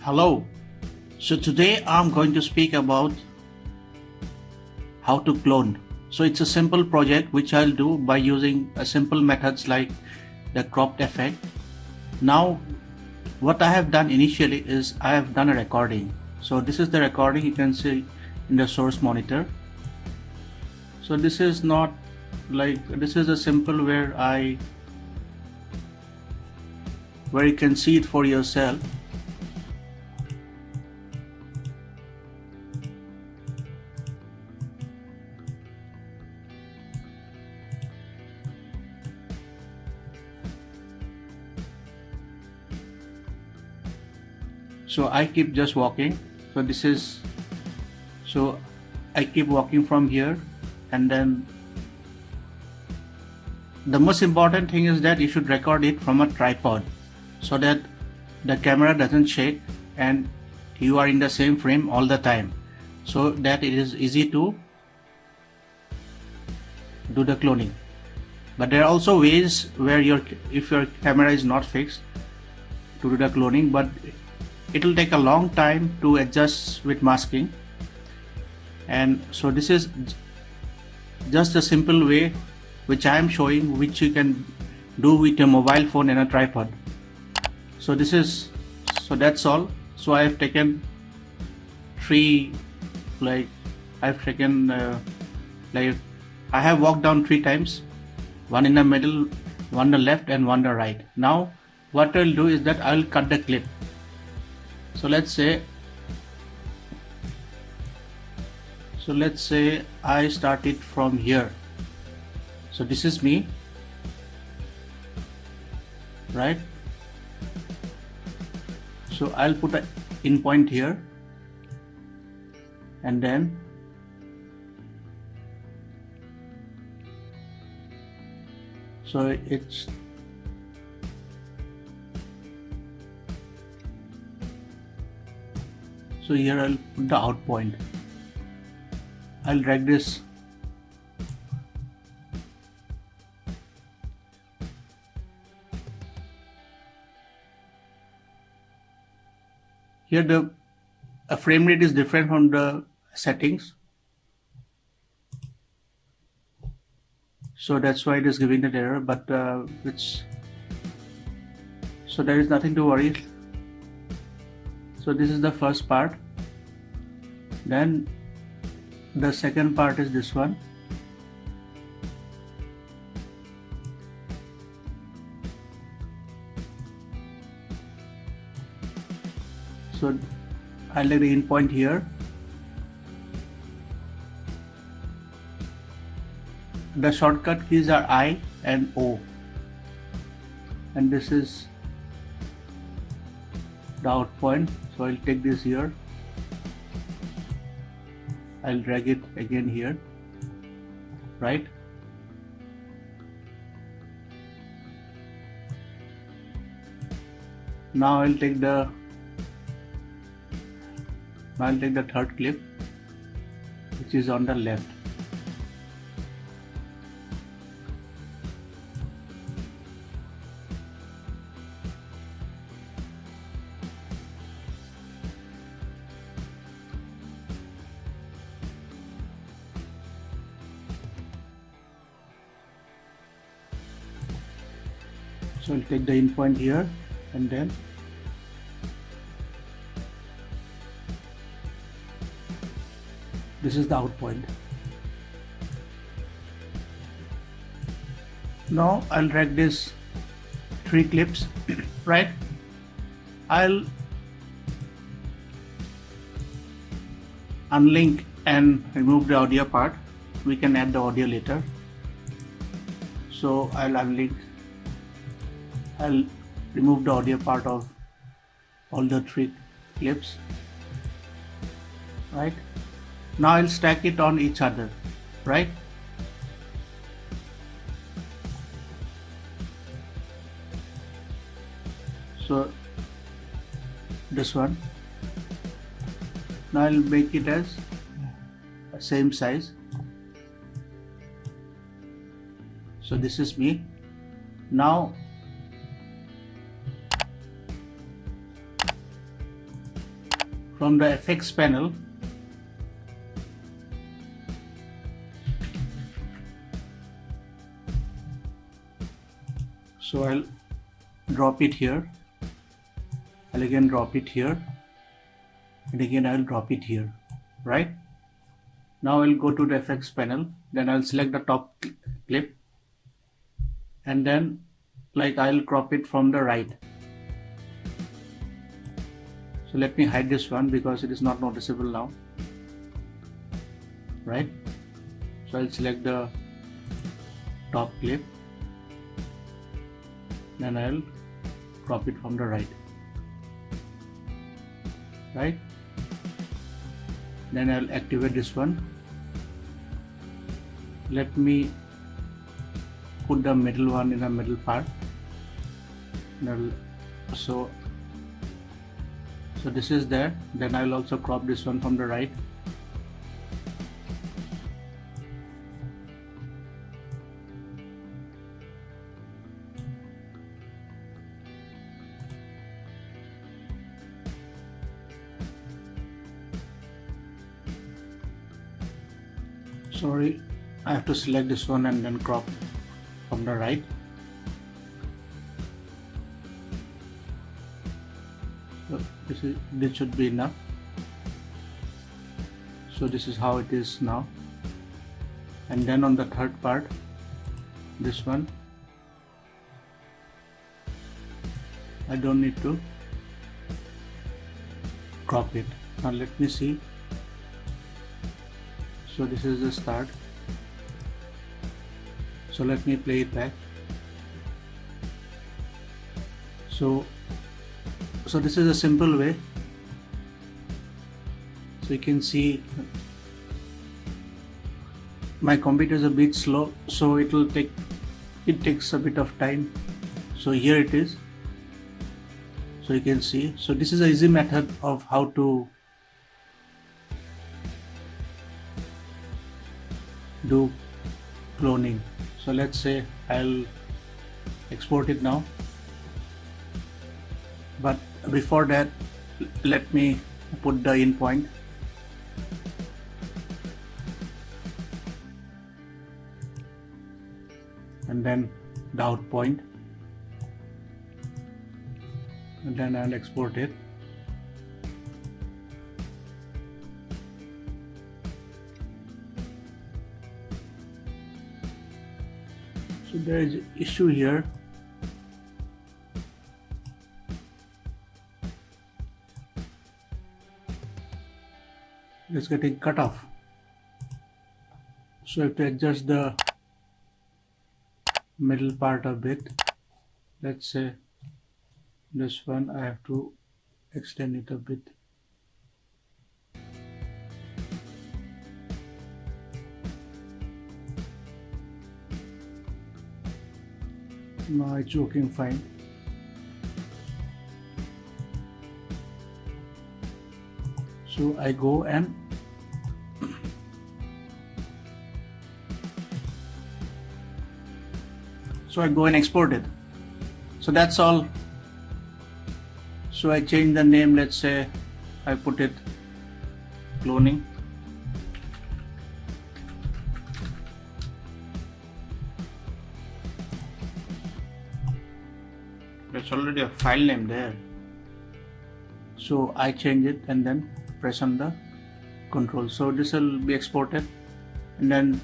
Hello. So today I'm going to speak about how to clone. So it's a simple project which I'll do by using a simple methods like the cropped effect. Now what I have done initially is I have done a recording. So this is the recording you can see in the source monitor. So this is not like this is a simple where you can see it for yourself. So I keep just walking. So I keep walking from here, and then the most important thing is that you should record it from a tripod so that the camera doesn't shake and you are in the same frame all the time, so that it is easy to do the cloning. But there are also ways where if your camera is not fixed to do the cloning, but it will take a long time to adjust with masking. And so this is just a simple way which I am showing, which you can do with your mobile phone and a tripod. So that's all. So I have taken I have walked down 3 times, one in the middle, one on the left and one on the right. Now what I'll do is that I'll cut the clip. So let's say I start it from here. So this is me, right? So I'll put an in point here, and then so here I'll put the out point. I'll drag this. Here the frame rate is different from the settings. So that's why it is giving that error, but so there is nothing to worry. So this is the first part. Then the second part is this one. So I'll lay the in point here. The shortcut keys are I and O, and this is the out point. So I'll take this here, I'll drag it again here, right? Now I'll take the third clip, which is on the left. So I'll take the in point here, and then this is the out point. Now I'll drag this 3 clips, right? I'll unlink and remove the audio part. We can add the audio later. So I'll remove the audio part of all the 3 clips, right? Now I'll stack it on each other, right? So this one, now I'll make it as same size. So this is me. Now from the effects panel, so I'll drop it here, I'll again drop it here, and again I'll drop it here, right? Now I'll go to the effects panel, then I'll select the top clip, and then like I'll crop it from the right. So let me hide this one because it is not noticeable now, right? So I'll select the top clip, then I'll crop it from the right, right? Then I'll activate this one. Let me put the middle one in the middle part. So this is there. Then I'll also crop this one from the right. Sorry, I have to select this one and then crop from the right. So this should be enough. So this is how it is now. And then on the third part, this one, I don't need to crop it. Now let me see. So this is the start. So let me play it back. So this is a simple way. So you can see my computer is a bit slow, so it takes a bit of time. So here it is. So you can see. So this is an easy method of how to do cloning. So let's say I'll export it now, but before that let me put the in point. And then the out point, and then I'll export it. So there is an issue here. It's getting cut off. So I have to adjust the middle part a bit. Let's say this one, I have to extend it a bit. Now it's working fine. So I go and export it. So that's all. So I change the name, let's say I put it cloning. There's already a file name there. So I change it and then press on the control. So this will be exported, and then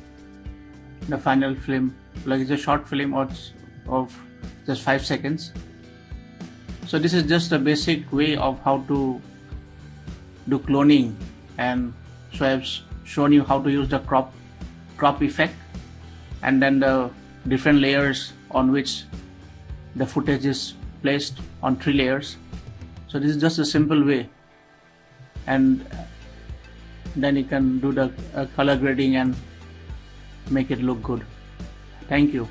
the final film, like it's a short film of just 5 seconds. So this is just a basic way of how to do cloning, and so I've shown you how to use the crop effect, and then the different layers on which the footage is placed on 3 layers. So this is just a simple way, and then you can do the color grading and make it look good. Thank you.